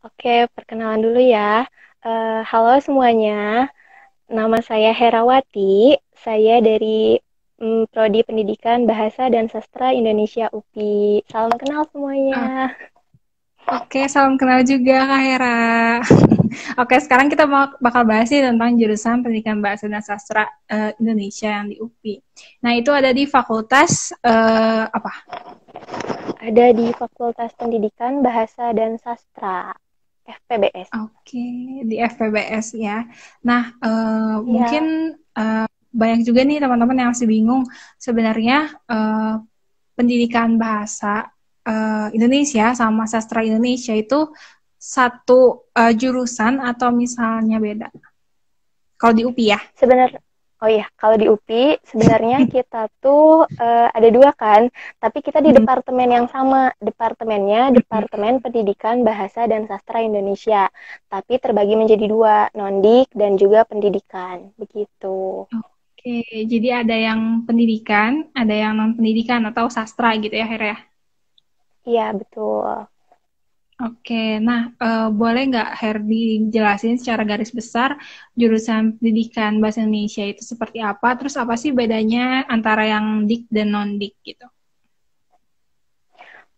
Oke, perkenalan dulu ya. Halo semuanya, nama saya Herawati. Saya dari Prodi Pendidikan Bahasa dan Sastra Indonesia UPI. Salam kenal Ah, semuanya. Oke, salam kenal juga Kak Hera. Oke, sekarang kita bakal bahas nih tentang jurusan Pendidikan Bahasa dan Sastra Indonesia yang di UPI. Nah, itu ada di Fakultas apa? Ada di Fakultas Pendidikan Bahasa dan Sastra, FPBS. Oke, di FPBS ya. Nah, mungkin Iya, banyak juga nih teman-teman yang masih bingung sebenarnya pendidikan bahasa Indonesia sama sastra Indonesia itu satu jurusan atau misalnya beda. Kalau di UPI ya. sebenarnya. Oh iya, kalau di UPI sebenarnya kita tuh ada dua kan, tapi kita di Hmm. departemen yang sama. Departemennya Departemen Pendidikan Bahasa dan Sastra Indonesia, tapi terbagi menjadi dua, Nondik dan juga pendidikan. Begitu. Oke, jadi ada yang pendidikan, ada yang non pendidikan atau sastra gitu ya, Her ya. Iya, betul. Oke, nah boleh nggak Her dijelasin secara garis besar jurusan pendidikan bahasa Indonesia itu seperti apa? Terus apa sih bedanya antara yang dik dan non dik gitu?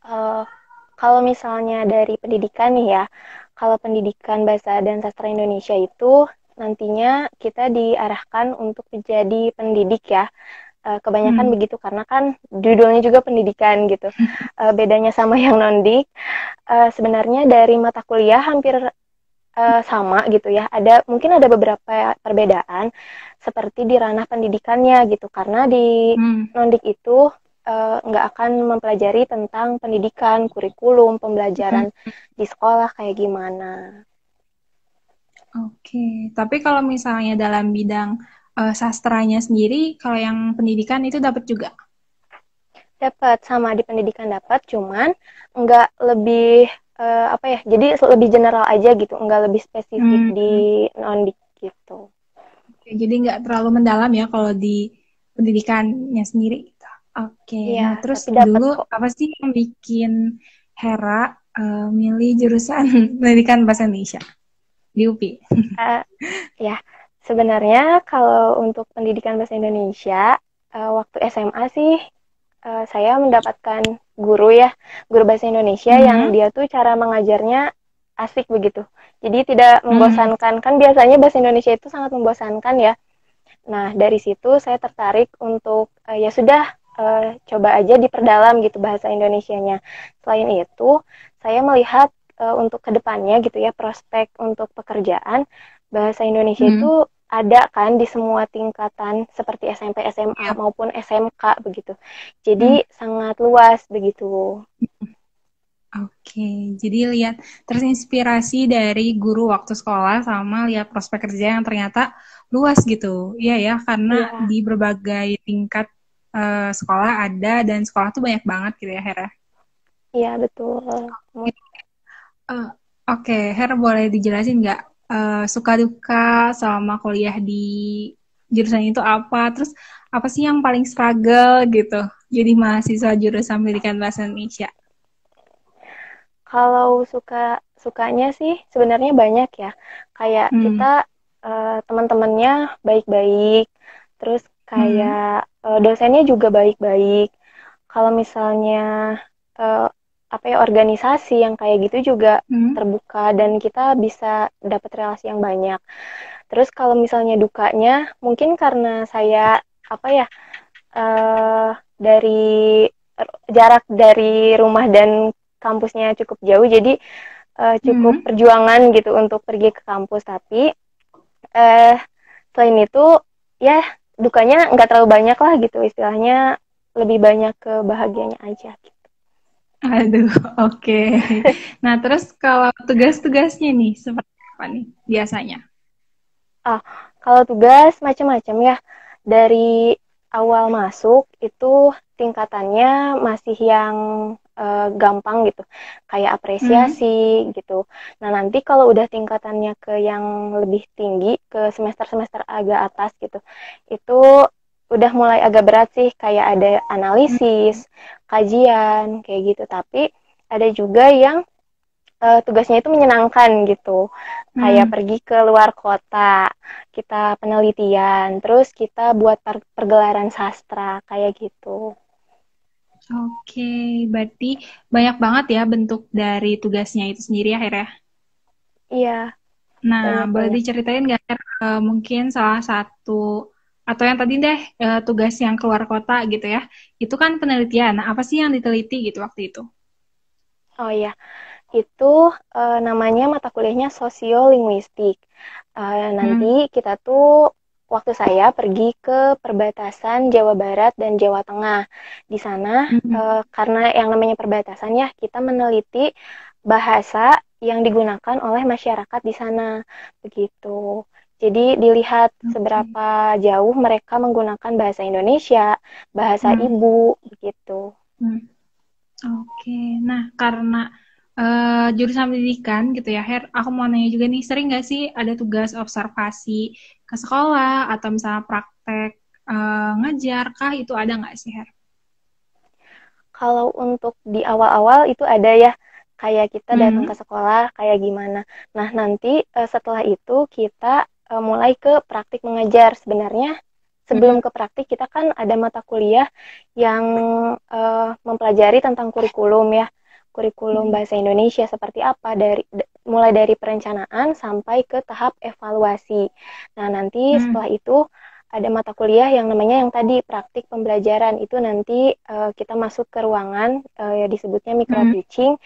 Eh, Kalau misalnya dari pendidikan nih ya, kalau pendidikan bahasa dan sastra Indonesia itu nantinya kita diarahkan untuk menjadi pendidik ya. Kebanyakan Hmm. begitu karena kan judulnya juga pendidikan gitu. Bedanya sama yang nondik, sebenarnya dari mata kuliah hampir sama gitu ya. Mungkin ada beberapa perbedaan seperti di ranah pendidikannya gitu. Karena di Hmm. nondik itu nggak akan mempelajari tentang pendidikan, kurikulum, Hmm. pembelajaran di sekolah kayak gimana. Oke, tapi kalau misalnya dalam bidang sastranya sendiri, kalau yang pendidikan itu dapat juga. Dapat sama di pendidikan dapat, cuman nggak lebih apa ya? Jadi lebih general aja gitu, nggak lebih spesifik Hmm. di nondik gitu. Oke, jadi nggak terlalu mendalam ya kalau di pendidikannya sendiri gitu. Oke, Iya, nah terus tapi dapat dulu kok. apa sih yang bikin Hera milih jurusan pendidikan bahasa Indonesia di UPI? Eh, ya, sebenarnya kalau untuk pendidikan bahasa Indonesia, waktu SMA sih saya mendapatkan guru ya, guru bahasa Indonesia yang Mhm. dia tuh cara mengajarnya asik begitu. Jadi tidak Mhm. membosankan. Kan biasanya bahasa Indonesia itu sangat membosankan ya. Nah, dari situ saya tertarik untuk ya sudah coba aja diperdalam gitu bahasa Indonesianya. Selain itu, saya melihat untuk kedepannya gitu ya prospek untuk pekerjaan bahasa Indonesia Mhm. itu ada kan di semua tingkatan seperti SMP, SMA Yap. maupun SMK begitu. Jadi Mhm. sangat luas begitu. Oke, jadi lihat terinspirasi dari guru waktu sekolah sama lihat prospek kerja yang ternyata luas gitu. Iya ya, karena Iya, di berbagai tingkat sekolah ada dan sekolah tuh banyak banget gitu ya, Hera. iya betul. Eh, Oke, Her boleh dijelasin nggak suka duka selama kuliah di jurusan itu apa? Terus apa sih yang paling struggle gitu? Jadi mahasiswa jurusan pendidikan bahasa Indonesia. Kalau sukanya sih sebenarnya banyak ya. Kayak Hmm. kita teman-temannya baik-baik, terus Hmm. kayak dosennya juga baik-baik. Kalau misalnya eh, apa ya organisasi yang kayak gitu juga Hmm. terbuka dan kita bisa dapat relasi yang banyak. Terus kalau misalnya dukanya mungkin karena saya apa ya dari jarak dari rumah dan kampusnya cukup jauh, jadi cukup Hmm. perjuangan gitu untuk pergi ke kampus. Tapi eh, selain itu ya dukanya nggak terlalu banyak lah gitu, istilahnya lebih banyak ke bahagianya aja gitu. Aduh, oke. Nah, terus kalau tugas-tugasnya nih seperti apa nih biasanya? Ah, kalau tugas macam-macam ya. Dari awal masuk itu tingkatannya masih yang gampang gitu. Kayak Hmm. apresiasi gitu. Nah, nanti kalau udah tingkatannya ke yang lebih tinggi, ke semester-semester agak atas gitu. Itu udah mulai agak berat sih, kayak ada analisis, kajian, kayak gitu. Tapi ada juga yang tugasnya itu menyenangkan gitu. Kayak Hmm. pergi ke luar kota, kita penelitian, terus kita buat pergelaran sastra kayak gitu. Oke, berarti banyak banget ya bentuk dari tugasnya itu sendiri ya, Her ya. Iya, Nah, boleh banyak-banyak. diceritain nggak, Her, mungkin salah satu atau yang tadi deh tugas yang keluar kota gitu ya. Itu kan penelitian. Nah, apa sih yang diteliti gitu waktu itu? Oh iya, itu namanya mata kuliahnya sosiolinguistik. Hmm. Nanti kita tuh waktu saya pergi ke perbatasan Jawa Barat dan Jawa Tengah. Di sana Hmm. karena yang namanya perbatasan ya, kita meneliti bahasa yang digunakan oleh masyarakat di sana. Begitu. Jadi dilihat Oke. seberapa jauh mereka menggunakan bahasa Indonesia, bahasa Hmm. ibu, begitu. Hmm. Oke, nah karena jurusan pendidikan gitu ya, Her, aku mau nanya juga nih, sering nggak sih ada tugas observasi ke sekolah atau misalnya praktek ngajar kah, itu ada nggak sih, Her? Kalau untuk di awal-awal itu ada ya, kayak kita datang ke Hmm. sekolah, kayak gimana. Nah, nanti setelah itu kita mulai ke praktik mengajar. Sebenarnya sebelum Hmm. ke praktik kita kan ada mata kuliah yang mempelajari tentang kurikulum ya. Kurikulum Hmm. bahasa Indonesia seperti apa mulai dari perencanaan sampai ke tahap evaluasi. Nah, nanti Hmm. setelah itu ada mata kuliah yang namanya yang tadi praktik pembelajaran itu nanti kita masuk ke ruangan ya disebutnya micro Hmm. teaching.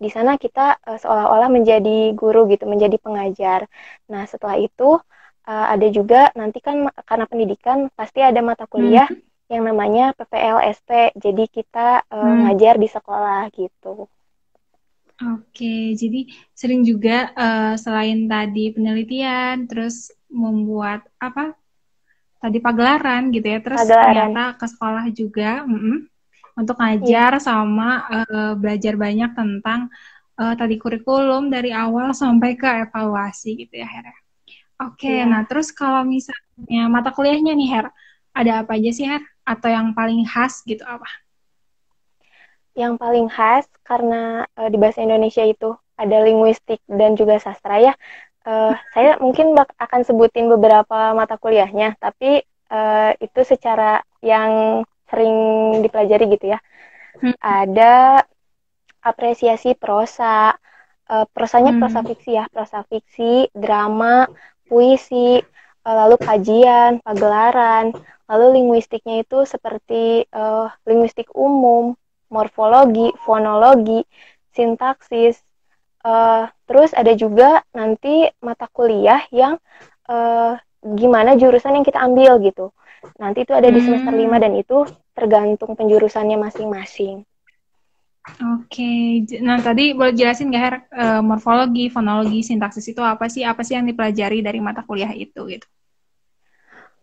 Di sana kita seolah-olah menjadi guru gitu, menjadi pengajar. Nah, setelah itu ada juga nanti kan karena pendidikan pasti ada mata kuliah Hmm. yang namanya PPLSP. Jadi kita Hmm. ngajar di sekolah gitu. Oke, jadi sering juga selain tadi penelitian, terus membuat apa? Tadi pagelaran gitu ya, terus Pagelaran. ternyata ke sekolah juga, untuk Iya, ngajar sama belajar banyak tentang tadi kurikulum dari awal sampai ke evaluasi gitu ya, Her. Oke, nah iya. terus kalau misalnya mata kuliahnya nih, Her, ada apa aja sih, Her? Atau yang paling khas gitu apa? Yang paling khas karena di bahasa Indonesia itu ada linguistik dan juga sastra ya. Saya mungkin akan sebutin beberapa mata kuliahnya, tapi itu secara yang sering dipelajari gitu ya. Hmm. Ada apresiasi prosa, prosanya prosa Hmm. fiksi ya, prosa fiksi, drama, puisi, lalu kajian, pagelaran, lalu linguistiknya itu seperti linguistik umum, morfologi, fonologi, sintaksis, terus ada juga nanti mata kuliah yang gimana jurusan yang kita ambil gitu. Nanti itu ada di semester 5 Hmm. dan itu tergantung penjurusannya masing-masing. Oke, nah tadi boleh jelasin nggak, Her, morfologi, fonologi, sintaksis itu apa sih? Apa sih yang dipelajari dari mata kuliah itu gitu?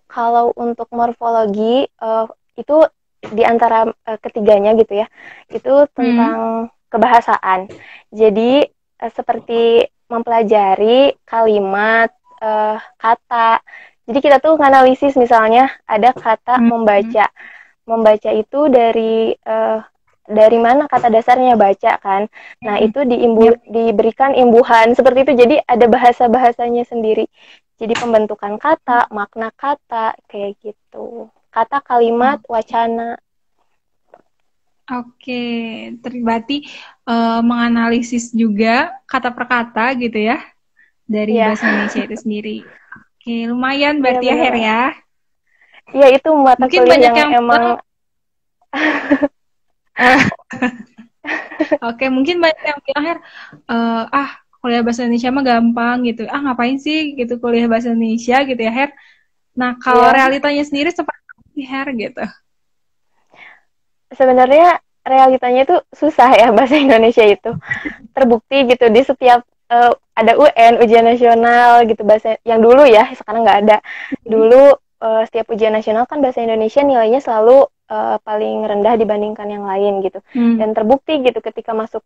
Kalau untuk morfologi itu di antara ketiganya gitu ya, itu Hmm. tentang kebahasaan. Jadi seperti mempelajari kalimat, kata. Jadi kita tuh nganalisis misalnya ada kata Hmm. membaca. Membaca itu dari mana kata dasarnya baca kan. Nah, Hmm. itu Yap. diberikan imbuhan seperti itu. Jadi ada bahasa-bahasanya sendiri. Jadi pembentukan kata, makna kata, kayak gitu. Kata, kalimat, Oh, wacana. oke, berarti menganalisis juga kata per kata gitu ya dari Iya, bahasa Indonesia itu sendiri. Oke, lumayan iya berarti ya, bener Her banget. ya. Iya, itu mata Mungkin kuliah banyak yang yang emang bilang, eh, oke, mungkin banyak yang bilang, Her, kuliah bahasa Indonesia mah gampang gitu. Ah, ngapain sih gitu kuliah bahasa Indonesia gitu ya, Her. Nah, kalau iya. realitanya sendiri seperti apa sih, Her gitu? Sebenarnya realitanya itu susah ya bahasa Indonesia itu. Terbukti gitu di setiap ada UN ujian nasional gitu bahasa yang dulu ya sekarang nggak ada Hmm. dulu setiap ujian nasional kan bahasa Indonesia nilainya selalu paling rendah dibandingkan yang lain gitu Hmm. dan terbukti gitu ketika masuk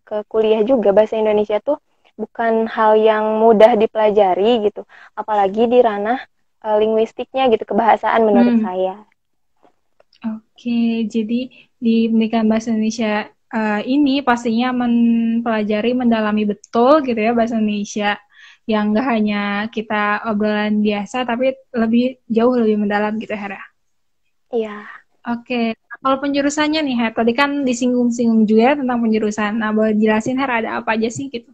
ke kuliah juga bahasa Indonesia tuh bukan hal yang mudah dipelajari gitu apalagi di ranah linguistiknya gitu kebahasaan menurut Hmm. saya. Oke, jadi di pendidikan bahasa Indonesia ini pastinya mempelajari, mendalami betul gitu ya bahasa Indonesia, yang nggak hanya kita obrolan biasa, tapi jauh lebih mendalam gitu Hera. Iya. Oke, kalau penjurusannya nih Her, tadi kan disinggung-singgung juga ya tentang penjurusan. Nah, boleh jelasin Her ada apa aja sih gitu?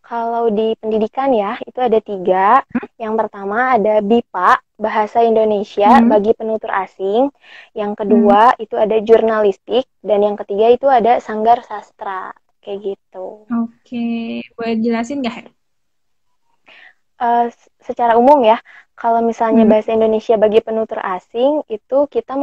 Kalau di pendidikan ya, itu ada 3. Yang pertama ada BIPA, Bahasa Indonesia Hmm. bagi penutur asing. Yang Hmm. kedua itu ada jurnalistik. Dan yang ketiga itu ada sanggar sastra. Kayak gitu. Oke, boleh jelasin nggak Her? Secara umum ya, kalau misalnya Hmm. bahasa Indonesia bagi penutur asing, itu kita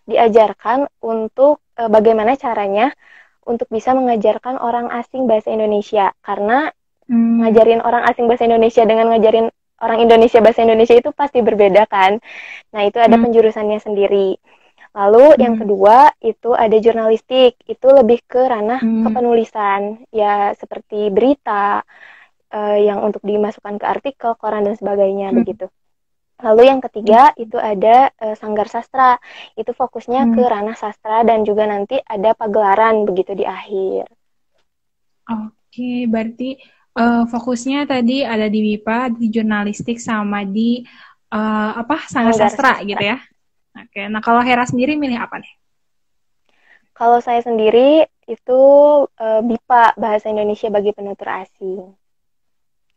diajarkan untuk bagaimana caranya untuk bisa mengajarkan orang asing bahasa Indonesia. Karena Hmm. ngajarin orang asing bahasa Indonesia dengan ngajarin orang Indonesia bahasa Indonesia itu pasti berbeda kan. Nah, itu ada Hmm. penjurusannya sendiri. Lalu yang Hmm. kedua itu ada jurnalistik. Itu lebih ke ranah Hmm. kepenulisan. Ya seperti berita yang untuk dimasukkan ke artikel, koran dan sebagainya Hmm. begitu. Lalu yang ketiga itu ada sanggar sastra. Itu fokusnya ke Hmm. ranah sastra dan juga nanti ada pagelaran begitu di akhir. Oke, berarti fokusnya tadi ada di MIPA, di jurnalistik, sama di apa sanggar Sanggar sastra gitu sastra. ya. Oke, nah kalau Hera sendiri milih apa nih? Kalau saya sendiri itu BIPA, Bahasa Indonesia bagi Penutur Asing.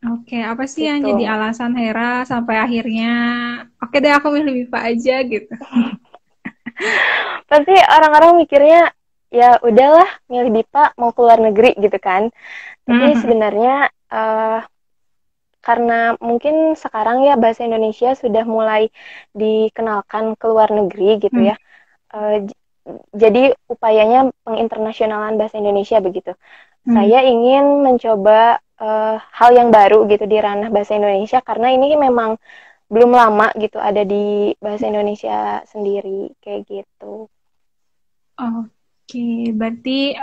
Oke, apa sih yang Gitu. jadi alasan Hera sampai akhirnya oke deh aku milih MIPA aja gitu? Pasti orang-orang mikirnya ya udahlah milih BIPA mau keluar negeri gitu kan. Tapi Mhm. sebenarnya karena mungkin sekarang ya bahasa Indonesia sudah mulai dikenalkan ke luar negeri gitu Hmm. ya. Uh, jadi upayanya penginternasionalan bahasa Indonesia begitu. Hmm. Saya ingin mencoba hal yang baru gitu di ranah bahasa Indonesia karena ini memang belum lama gitu ada di bahasa Indonesia sendiri kayak gitu. Oke, berarti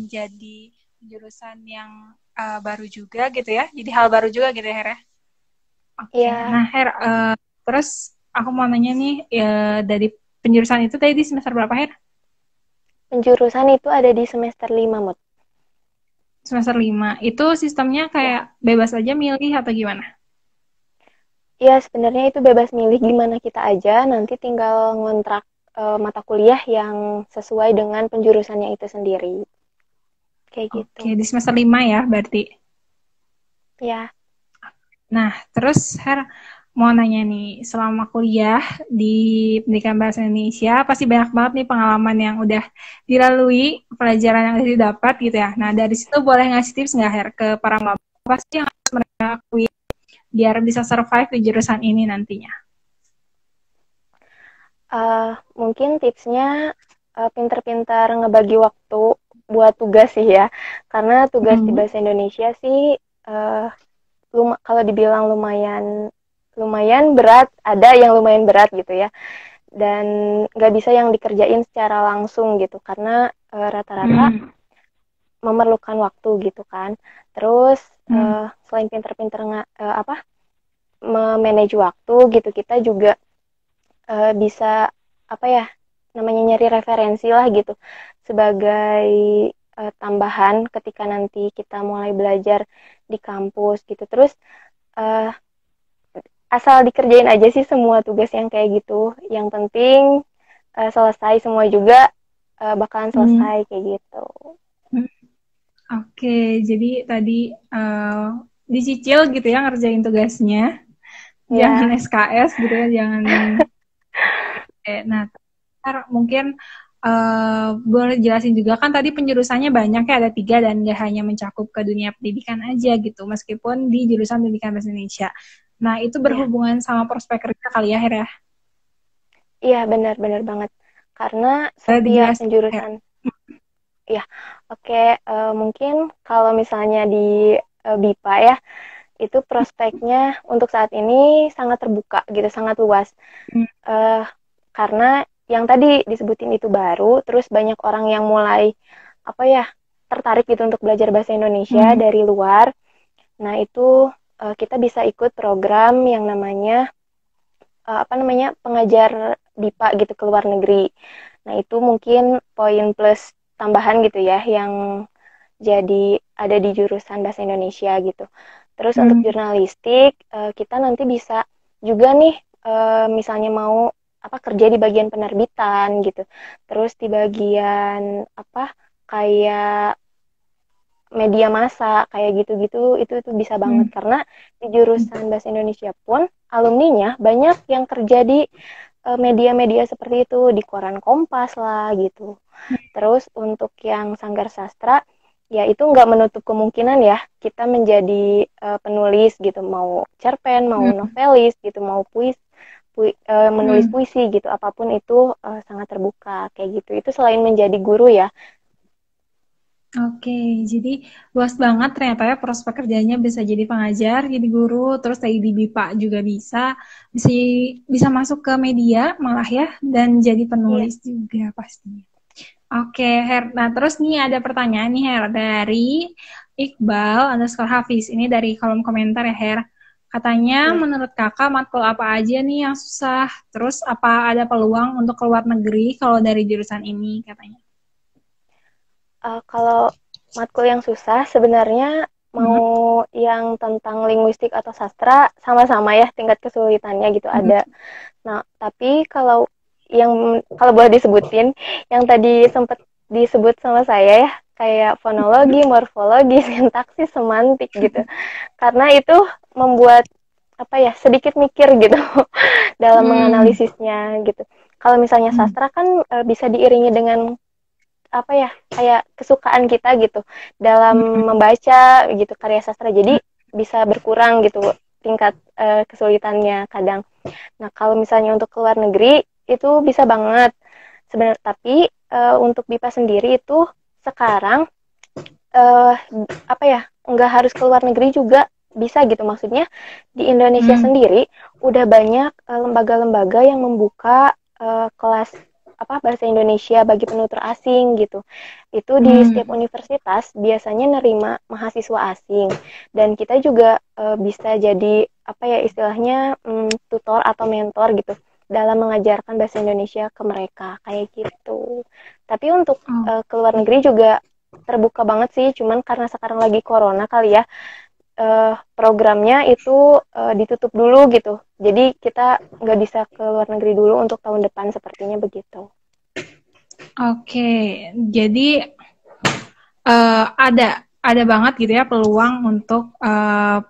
jadi jurusan yang baru juga gitu ya? Jadi hal baru juga gitu ya, Her ya? Oke, Ya, nah Her, terus aku mau nanya nih, ya, dari penjurusan itu tadi di semester berapa Her? penjurusan itu ada di semester 5 Mut. Semester 5. Itu sistemnya Ya. kayak bebas aja milih atau gimana? Ya, sebenarnya itu bebas milih gimana kita aja, nanti tinggal ngontrak mata kuliah yang sesuai dengan penjurusannya itu sendiri. Kayak gitu. Oke, di semester 5 ya berarti. Ya, Nah, terus Her, mau nanya nih, selama kuliah di pendidikan bahasa Indonesia, pasti banyak banget nih pengalaman yang udah dilalui, pelajaran yang udah didapat gitu ya. Nah, dari situ boleh ngasih tips nggak, Her, ke para maba, apa sih yang harus mereka lakui biar bisa survive di jurusan ini nantinya? mungkin tipsnya pinter-pinter ngebagi waktu buat tugas sih ya. Karena tugas di Hmm. bahasa Indonesia sih uh, kalau dibilang lumayan lumayan berat, ada yang lumayan berat gitu ya. Dan nggak bisa yang dikerjain secara langsung gitu karena rata-rata Hmm. memerlukan waktu gitu kan. Terus Hmm. selain pinter-pinter apa memanage waktu gitu, kita juga bisa apa ya namanya nyari referensi lah gitu sebagai tambahan ketika nanti kita mulai belajar di kampus gitu. Terus uh, asal dikerjain aja sih semua tugas yang kayak gitu. Yang penting selesai semua juga bakalan Hmm. selesai kayak gitu. Hmm. Oke, jadi tadi uh, dicicil gitu ya ngerjain tugasnya, jangan Ya, SKS gitu ya, jangan. Nah, mungkin boleh jelasin juga kan tadi penjurusannya banyak ya ada 3 dan nggak hanya mencakup ke dunia pendidikan aja gitu meskipun di jurusan pendidikan bahasa Indonesia. Nah itu ya, berhubungan sama prospek kerja kali ya Her ya. iya benar-benar banget. Karena Boleh setiap dijelasin Her. penjurusan, ya, oke, mungkin kalau misalnya di BIPA ya, itu prospeknya untuk saat ini sangat terbuka gitu, sangat luas. Hmm. Eh, karena yang tadi disebutin itu baru, terus banyak orang yang mulai apa ya tertarik gitu untuk belajar bahasa Indonesia Hmm. dari luar. Nah itu kita bisa ikut program yang namanya apa namanya pengajar BIPA gitu ke luar negeri. Nah, itu mungkin poin plus tambahan gitu ya yang jadi ada di jurusan bahasa Indonesia gitu. Terus untuk Hmm. jurnalistik, kita nanti bisa juga nih, misalnya mau apa kerja di bagian penerbitan gitu. Terus di bagian apa kayak media massa kayak gitu-gitu itu bisa banget Hmm. karena di jurusan bahasa Indonesia pun alumninya banyak yang kerja di media-media seperti itu di koran Kompas lah gitu. Terus untuk yang sanggar sastra, ya itu nggak menutup kemungkinan ya kita menjadi penulis gitu, mau cerpen, mau Hmm. novelis gitu, mau menulis Hmm. puisi gitu, apapun itu sangat terbuka kayak gitu. Itu selain menjadi guru ya. Oke, jadi luas banget ternyata ya prospek kerjanya bisa jadi pengajar, jadi guru, terus tadi di BIPA juga bisa bisa masuk ke media malah ya, dan jadi Iya. penulis juga pastinya. Oke, Her. Nah, terus nih ada pertanyaan nih, Her, dari Iqbal underscore Hafiz. Ini dari kolom komentar ya, Her. Katanya, Iya. menurut kakak matkul apa aja nih yang susah? Terus apa ada peluang untuk keluar negeri kalau dari jurusan ini, katanya? Kalau matkul yang susah sebenarnya mau Hmm. yang tentang linguistik atau sastra sama-sama ya tingkat kesulitannya gitu Hmm. ada. Nah, tapi kalau boleh disebutin yang tadi sempat disebut sama saya ya, kayak fonologi, morfologi, sintaksis, semantik gitu. Karena itu membuat apa ya, sedikit mikir gitu dalam Hmm. menganalisisnya gitu. Kalau misalnya Hmm. sastra kan bisa diiringi dengan apa ya, kayak kesukaan kita gitu dalam membaca gitu karya sastra. Jadi bisa berkurang gitu tingkat kesulitannya kadang. Nah, kalau misalnya untuk keluar negeri itu bisa banget sebenarnya, tapi untuk BIPA sendiri itu sekarang eh, apa ya, nggak harus keluar negeri juga bisa gitu. Maksudnya di Indonesia Hmm. sendiri udah banyak lembaga-lembaga yang membuka kelas apa bahasa Indonesia bagi penutur asing gitu. Itu di setiap Hmm. universitas biasanya nerima mahasiswa asing, dan kita juga bisa jadi apa ya istilahnya tutor atau mentor gitu dalam mengajarkan bahasa Indonesia ke mereka kayak gitu. Tapi untuk keluar Oke. negeri juga terbuka banget sih, cuman karena sekarang lagi corona kali ya, programnya itu ditutup dulu gitu. Jadi kita nggak bisa ke luar negeri dulu untuk tahun depan sepertinya begitu. Oke, jadi ada banget gitu ya peluang untuk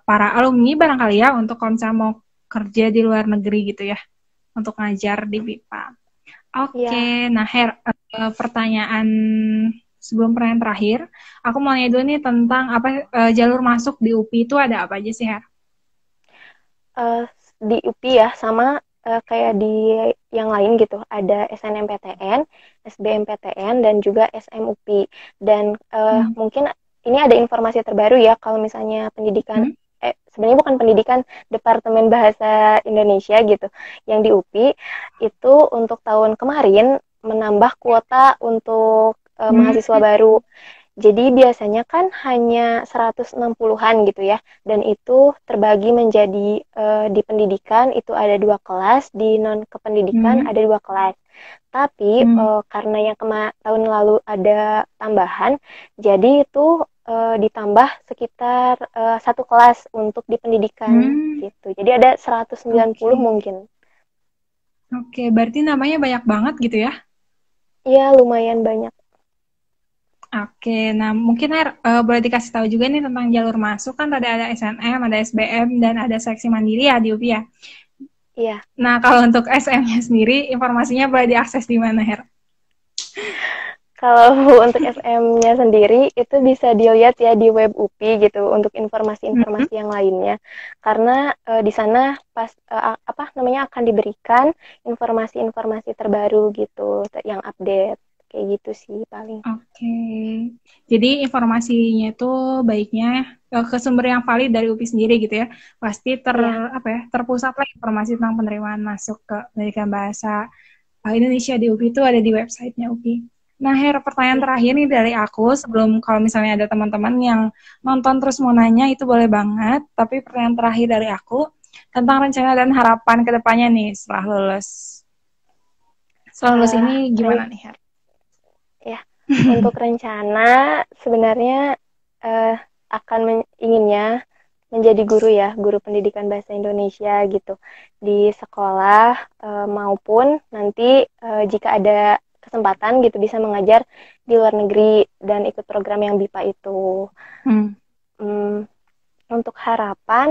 para alumni barangkali ya untuk kalau misalnya mau kerja di luar negeri gitu ya untuk ngajar di BIPA. Iya. Oke, nah Her, pertanyaan sebelum pertanyaan terakhir, aku mau nanya dulu nih tentang apa jalur masuk di UPI itu ada apa aja sih Her? eh, di UPI ya sama kayak di yang lain gitu. Ada SNMPTN, SBMPTN dan juga SMUPI. Dan Hmm. mungkin ini ada informasi terbaru ya kalau misalnya pendidikan Hmm. sebenarnya bukan pendidikan, Departemen Bahasa Indonesia gitu. Yang di UPI itu untuk tahun kemarin menambah kuota untuk Hmm. mahasiswa baru. Jadi biasanya kan hanya 160-an gitu ya, dan itu terbagi menjadi di pendidikan itu ada 2 kelas, di non kependidikan Hmm. ada 2 kelas. Tapi Hmm. karena yang tahun lalu ada tambahan, jadi itu ditambah sekitar 1 kelas untuk di pendidikan Hmm. gitu. Jadi ada 190 Oke. mungkin. Oke, berarti namanya banyak banget gitu ya? Iya, lumayan banyak. Oke, nah mungkin Her, boleh dikasih tahu juga nih tentang jalur masuk kan tadi ada SNM, ada SBM, dan ada seleksi mandiri ya di UPI ya. Iya. Nah kalau untuk SM-nya sendiri, informasinya boleh diakses di mana Her? Kalau untuk SM-nya sendiri itu bisa dilihat ya di web UPI gitu untuk Hmm. informasi-informasi yang lainnya. Karena di sana pas apa namanya akan diberikan informasi-informasi terbaru gitu yang update kayak gitu sih paling. Oke, jadi informasinya itu baiknya ke sumber yang valid dari UPI sendiri gitu ya. Pasti Iya. apa ya terpusat lah informasi tentang penerimaan masuk ke pendidikan bahasa Indonesia di UPI itu ada di websitenya UPI. Nah, Her, pertanyaan Iya. terakhir nih dari aku sebelum kalau misalnya ada teman-teman yang nonton terus mau nanya itu boleh banget. Tapi pertanyaan terakhir dari aku tentang rencana dan harapan ke depannya nih setelah lulus Setelah lulus Uh, ini gimana ren- nih, Her? ya, untuk rencana sebenarnya uh, akan inginnya menjadi guru ya, guru pendidikan bahasa Indonesia gitu di sekolah maupun nanti jika ada kesempatan gitu bisa mengajar di luar negeri dan ikut program yang BIPA itu. Hmm. Hmm, untuk harapan,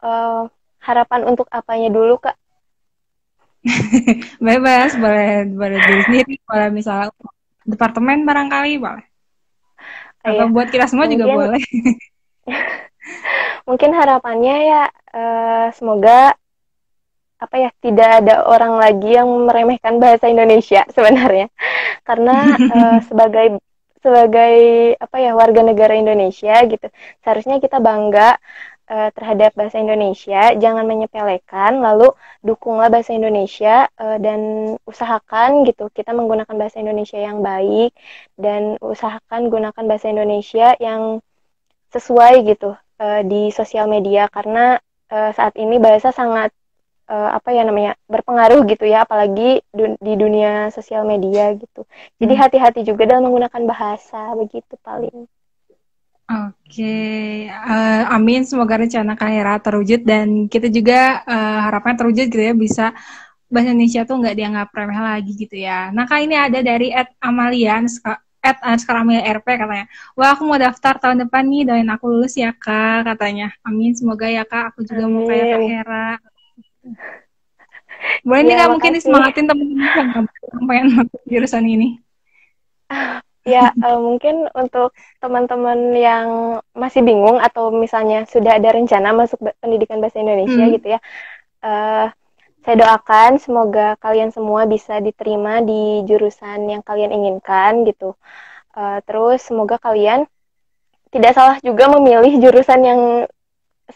eh, harapan untuk apanya dulu Kak? Bebas, boleh boleh diri sendiri, boleh misalnya departemen barangkali boleh. Atau Ya, buat kita semua juga mungkin boleh. mungkin harapannya ya semoga apa ya tidak ada orang lagi yang meremehkan bahasa Indonesia sebenarnya karena sebagai sebagai apa ya warga negara Indonesia gitu seharusnya kita bangga terhadap bahasa Indonesia, jangan menyepelekan, lalu dukunglah bahasa Indonesia dan usahakan gitu kita menggunakan bahasa Indonesia yang baik dan usahakan gunakan bahasa Indonesia yang sesuai gitu di sosial media karena saat ini bahasa sangat apa ya namanya berpengaruh gitu ya apalagi di dunia sosial media gitu jadi Hmm. hati-hati juga dalam menggunakan bahasa begitu paling. Oke, amin. Semoga rencana Kak Hera terwujud dan kita juga harapannya terwujud gitu ya, bisa bahasa Indonesia tuh nggak dianggap remeh lagi gitu ya. Nah Kak, ini ada dari Amalian, @Amalia RP katanya. Wah, aku mau daftar tahun depan nih, doain aku lulus ya Kak, katanya. Amin, semoga ya Kak, aku juga mau kayak Kak Amin. Hera. Boleh nih Ya Kak, mungkin makasih. disemangatin teman-teman yang pengen masuk jurusan ini. Ya mungkin untuk teman-teman yang masih bingung atau misalnya sudah ada rencana masuk pendidikan bahasa Indonesia Hmm. gitu ya eh, saya doakan semoga kalian semua bisa diterima di jurusan yang kalian inginkan gitu. Terus semoga kalian tidak salah juga memilih jurusan yang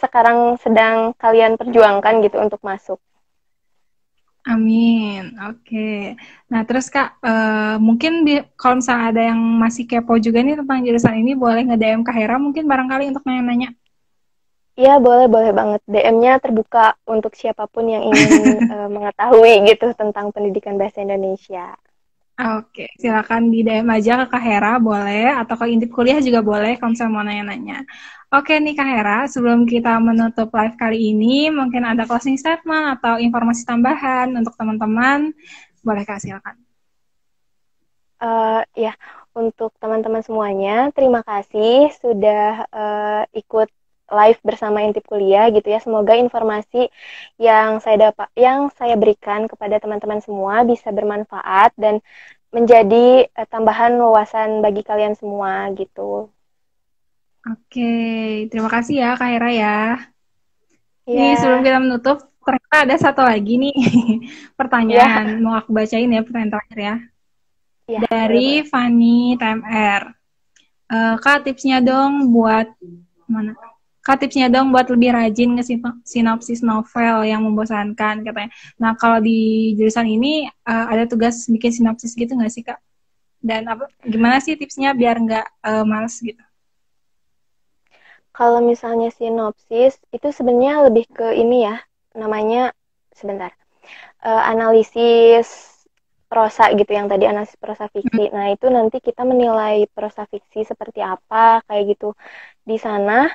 sekarang sedang kalian perjuangkan gitu untuk masuk. Amin. Oke. Nah, terus Kak, mungkin kalau misalnya ada yang masih kepo juga nih tentang jurusan ini, boleh nge-DM Kak Hera mungkin barangkali untuk nanya-nanya. Iya, boleh banget. DM-nya terbuka untuk siapapun yang ingin mengetahui gitu tentang pendidikan bahasa Indonesia. Oke, silakan di DM aja ke Kak Hera, boleh. Atau ke intip kuliah juga boleh kalau misalnya mau nanya-nanya. Oke nih Kak Hera, sebelum kita menutup live kali ini, mungkin ada closing statement atau informasi tambahan untuk teman-teman. Boleh Kak, silakan. Ya, untuk teman-teman semuanya, terima kasih sudah ikut live bersama Intip Kuliah gitu ya. Semoga informasi yang saya berikan kepada teman-teman semua bisa bermanfaat dan menjadi tambahan wawasan bagi kalian semua gitu. Oke, terima kasih ya Kak Hera ya. Nih, sebelum Ya, kita menutup, ternyata ada satu lagi nih pertanyaan. ya, Mau aku bacain ya pertanyaan terakhir ya. ya, Dari boleh-boleh. Fanny TMR. Kak, tipsnya dong buat mana? Kak, tipsnya dong buat lebih rajin nge sinopsis novel yang membosankan katanya. Nah, kalau di jurusan ini ada tugas bikin sinopsis gitu nggak sih Kak? Dan apa? Gimana sih tipsnya biar nggak males gitu? Kalau misalnya sinopsis itu sebenarnya lebih ke ini ya, namanya sebentar. Analisis prosa gitu yang tadi analisis prosa Hmm. fiksi. Nah, itu nanti kita menilai prosa fiksi seperti apa kayak gitu. Di sana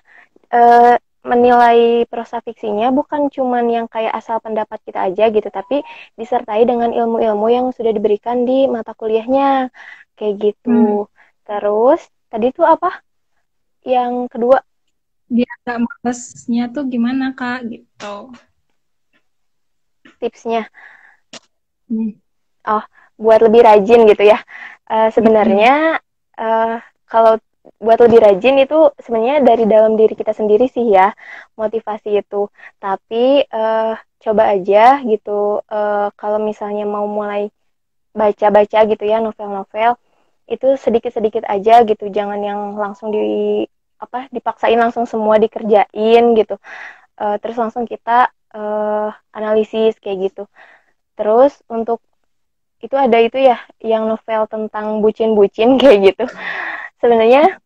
menilai prosa fiksinya bukan cuman yang kayak asal pendapat kita aja gitu, tapi disertai dengan ilmu-ilmu yang sudah diberikan di mata kuliahnya kayak Hmm. gitu. Terus tadi tuh apa? Yang kedua Biar nggak malesnya tuh gimana Kak gitu. tipsnya. Hmm. Oh, buat lebih rajin gitu ya. Hmm. Sebenarnya kalau buat lebih rajin itu sebenarnya dari dalam diri kita sendiri sih ya motivasi itu. Tapi coba aja gitu kalau misalnya mau mulai baca-baca gitu ya novel-novel itu sedikit-sedikit aja gitu. Jangan yang langsung dipaksain langsung semua dikerjain gitu. Terus langsung kita analisis kayak gitu. Terus untuk itu ada itu ya yang novel tentang bucin-bucin kayak gitu. Sebenarnya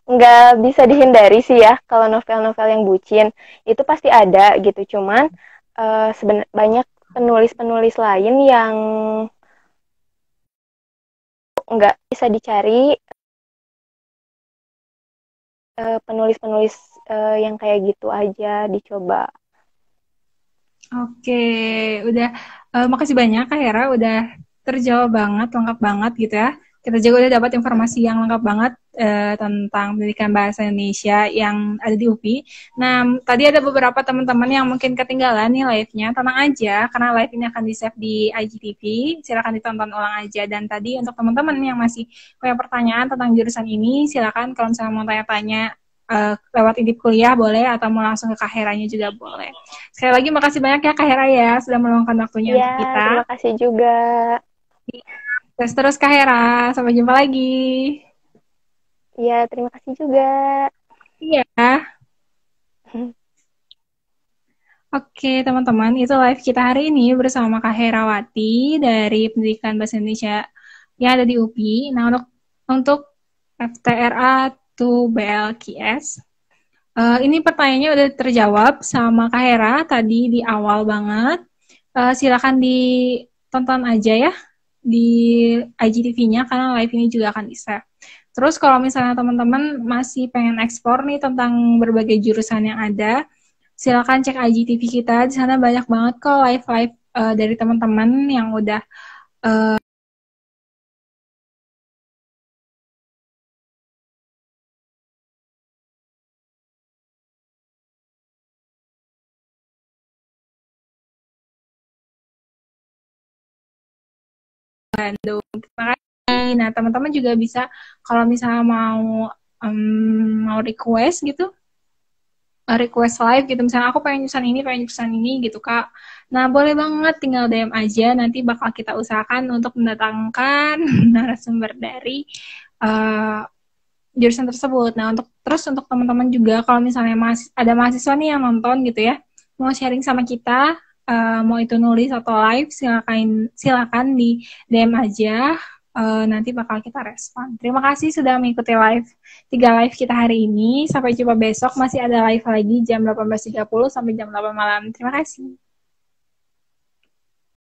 nggak bisa dihindari sih ya kalau novel-novel yang bucin itu pasti ada gitu. Cuman banyak penulis-penulis lain yang nggak bisa dicari penulis-penulis yang kayak gitu aja dicoba. Oke, udah makasih banyak Kak Hera, udah terjawab banget, lengkap banget gitu ya. Kita juga udah dapat informasi yang lengkap banget tentang pendidikan bahasa Indonesia yang ada di UPI. Nah, tadi ada beberapa teman-teman yang mungkin ketinggalan nih live-nya. Tenang aja, karena live ini akan di-save di IGTV. Silakan ditonton ulang aja. Dan tadi untuk teman-teman yang masih punya pertanyaan tentang jurusan ini, silakan kalau misalnya mau tanya-tanya lewat intip kuliah boleh, atau mau langsung ke Kak Heranya juga boleh. Sekali lagi makasih banyak ya Kak Hera ya sudah meluangkan waktunya Iya, untuk kita. terima kasih juga. Terus Kak Hera, sampai jumpa lagi. Iya, terima kasih juga. Iya. Oke teman-teman, itu live kita hari ini bersama Kak Herawati dari Pendidikan Bahasa Indonesia yang ada di UPI. Nah, untuk FTRA to BLKS, ini pertanyaannya udah terjawab sama Kak Hera tadi di awal banget. Silakan ditonton aja ya di IGTV-nya karena live ini juga akan di-share. Terus kalau misalnya teman-teman masih pengen eksplor nih tentang berbagai jurusan yang ada, silakan cek IGTV kita. Di sana banyak banget kok live-live dari teman-teman yang udah Bandung. Terima kasih. Nah, teman-teman juga bisa kalau misalnya mau request gitu, request live gitu, misalnya aku pengen jurusan ini gitu Kak. Nah, boleh banget tinggal DM aja, nanti bakal kita usahakan untuk mendatangkan narasumber dari uh, jurusan tersebut. Nah, untuk teman-teman juga kalau misalnya ada mahasiswa nih yang nonton gitu ya, mau sharing sama kita, mau itu nulis atau live, silakan di DM aja. Nanti bakal kita respon. Terima kasih sudah mengikuti live kita hari ini. Sampai jumpa besok, masih ada live lagi jam 18.30 sampai jam 8 malam. Terima kasih.